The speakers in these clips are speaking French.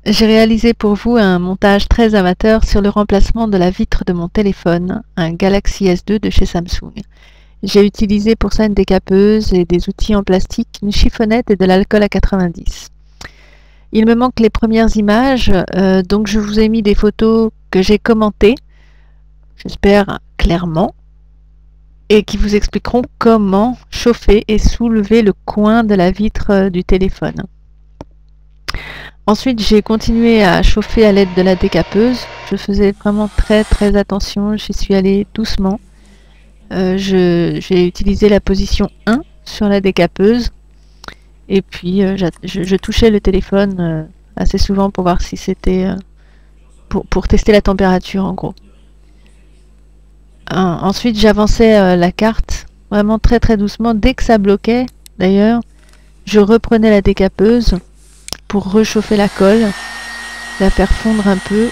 J'ai réalisé pour vous un montage très amateur sur le remplacement de la vitre de mon téléphone, un Galaxy S2 de chez Samsung. J'ai utilisé pour ça une décapeuse et des outils en plastique, une chiffonnette et de l'alcool à 90. Il me manque les premières images, donc je vous ai mis des photos que j'ai commentées, j'espère clairement, et qui vous expliqueront comment chauffer et soulever le coin de la vitre du téléphone. Ensuite, j'ai continué à chauffer à l'aide de la décapeuse. Je faisais vraiment très attention, j'y suis allée doucement. J'ai utilisé la position 1 sur la décapeuse et puis je touchais le téléphone assez souvent pour voir si c'était pour tester la température en gros. Ensuite, j'avançais la carte vraiment très doucement. Dès que ça bloquait, d'ailleurs, je reprenais la décapeuse pour réchauffer la colle, la faire fondre un peu,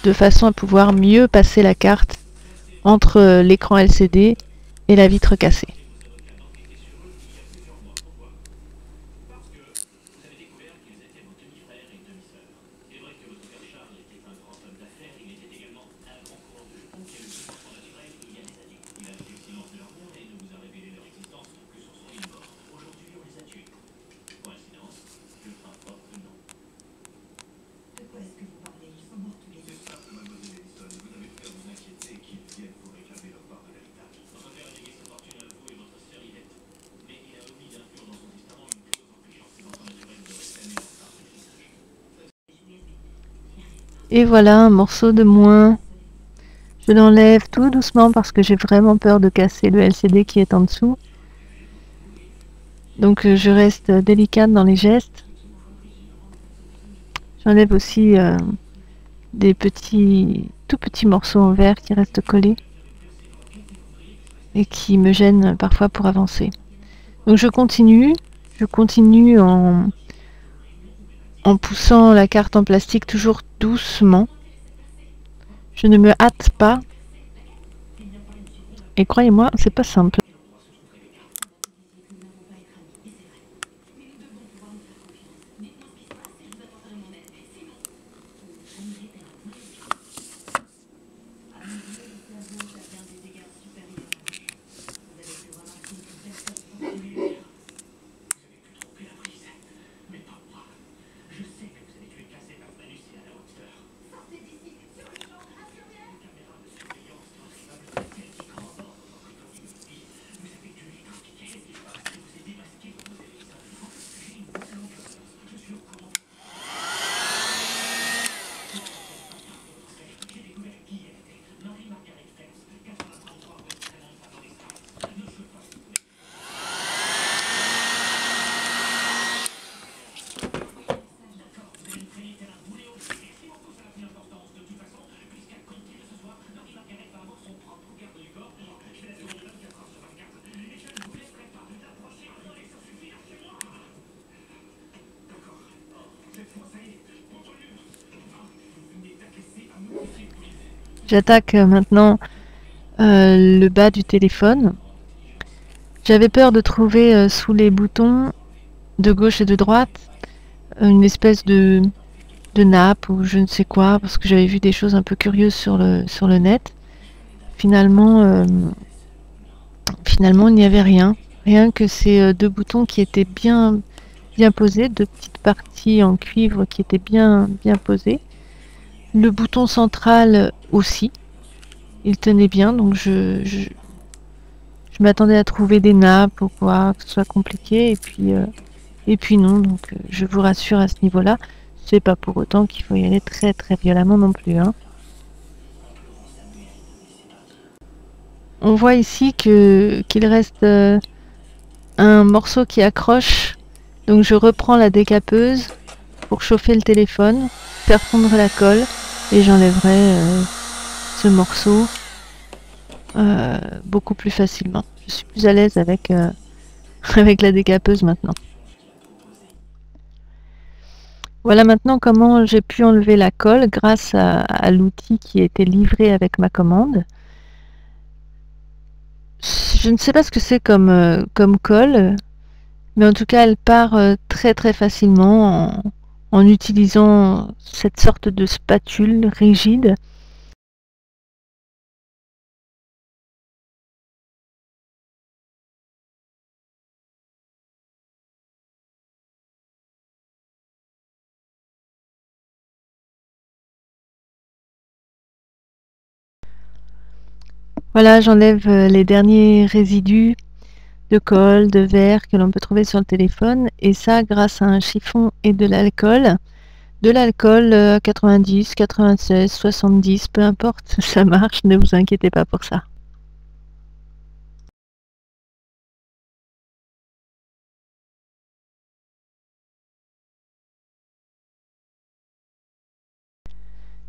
de façon à pouvoir mieux passer la carte entre l'écran LCD et la vitre cassée. Et voilà un morceau de moins. Je l'enlève tout doucement parce que j'ai vraiment peur de casser le LCD qui est en dessous. Donc je reste délicate dans les gestes. J'enlève aussi des tout petits morceaux en verre qui restent collés et qui me gênent parfois pour avancer. Donc je continue en poussant la carte en plastique toujours doucement. Je ne me hâte pas. Et croyez-moi, c'est pas simple. J'attaque maintenant le bas du téléphone. J'avais peur de trouver sous les boutons de gauche et de droite une espèce de nappe ou je ne sais quoi, parce que j'avais vu des choses un peu curieuses sur le net. Finalement, il n'y avait rien. Rien que ces deux boutons qui étaient bien posés, deux petites parties en cuivre qui étaient bien posées. Le bouton central aussi, il tenait bien, donc je m'attendais à trouver des nappes ou quoi, que ce soit compliqué, et puis non, donc je vous rassure à ce niveau-là, c'est pas pour autant qu'il faut y aller très violemment non plus, hein. On voit ici qu'il reste un morceau qui accroche, donc je reprends la décapeuse pour chauffer le téléphone, faire fondre la colle, et j'enlèverai ce morceau beaucoup plus facilement. Je suis plus à l'aise avec, avec la décapeuse maintenant. Voilà maintenant comment j'ai pu enlever la colle grâce à l'outil qui était livré avec ma commande. Je ne sais pas ce que c'est comme colle, mais en tout cas elle part très facilement en utilisant cette sorte de spatule rigide. Voilà, j'enlève les derniers résidus de colle, de verre que l'on peut trouver sur le téléphone, et ça grâce à un chiffon et de l'alcool. De l'alcool 90, 96, 70, peu importe, ça marche, ne vous inquiétez pas pour ça.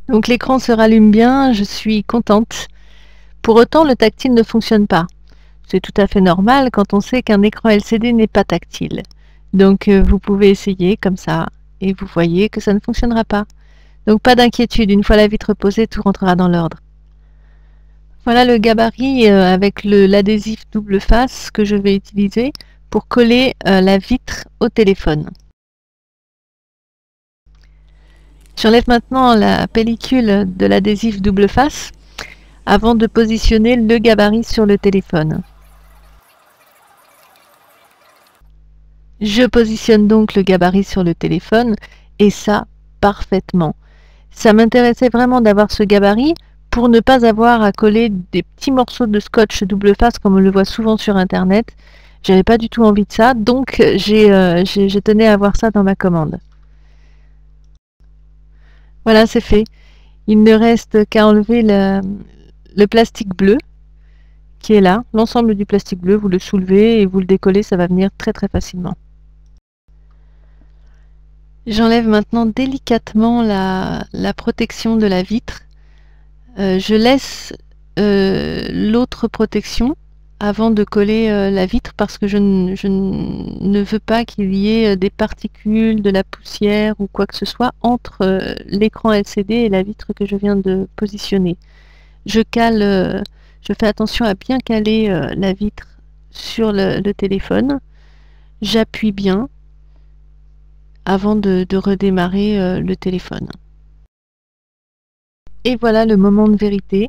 Donc l'écran se rallume bien, je suis contente. Pour autant, le tactile ne fonctionne pas. C'est tout à fait normal quand on sait qu'un écran LCD n'est pas tactile. Donc vous pouvez essayer comme ça, et vous voyez que ça ne fonctionnera pas. Donc pas d'inquiétude, une fois la vitre posée, tout rentrera dans l'ordre. Voilà le gabarit avec l'adhésif double face que je vais utiliser pour coller la vitre au téléphone. J'enlève maintenant la pellicule de l'adhésif double face avant de positionner le gabarit sur le téléphone. Je positionne donc le gabarit sur le téléphone, et ça parfaitement. Ça m'intéressait vraiment d'avoir ce gabarit pour ne pas avoir à coller des petits morceaux de scotch double face comme on le voit souvent sur internet. J'avais pas du tout envie de ça, donc je tenais à avoir ça dans ma commande. Voilà, c'est fait. Il ne reste qu'à enlever le plastique bleu qui est là. L'ensemble du plastique bleu, vous le soulevez et vous le décollez, ça va venir très très facilement. J'enlève maintenant délicatement la protection de la vitre. Je laisse l'autre protection avant de coller la vitre parce que je ne veux pas qu'il y ait des particules, de la poussière ou quoi que ce soit entre l'écran LCD et la vitre que je viens de positionner. Je fais attention à bien caler la vitre sur le téléphone. J'appuie bien avant de redémarrer le téléphone. Et voilà le moment de vérité.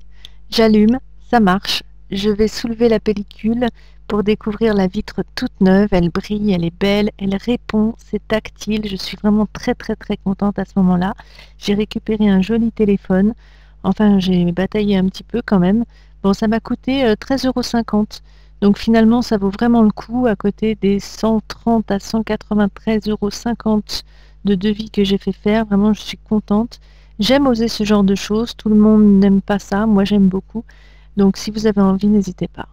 J'allume, ça marche. Je vais soulever la pellicule pour découvrir la vitre toute neuve. Elle brille, elle est belle, elle répond, c'est tactile. Je suis vraiment très très très contente à ce moment-là. J'ai récupéré un joli téléphone. Enfin, j'ai bataillé un petit peu quand même. Bon, ça m'a coûté 13,50 €. Donc finalement, ça vaut vraiment le coup à côté des 130 à 193,50 € de devis que j'ai fait faire. Vraiment, je suis contente. J'aime oser ce genre de choses. Tout le monde n'aime pas ça. Moi, j'aime beaucoup. Donc, si vous avez envie, n'hésitez pas.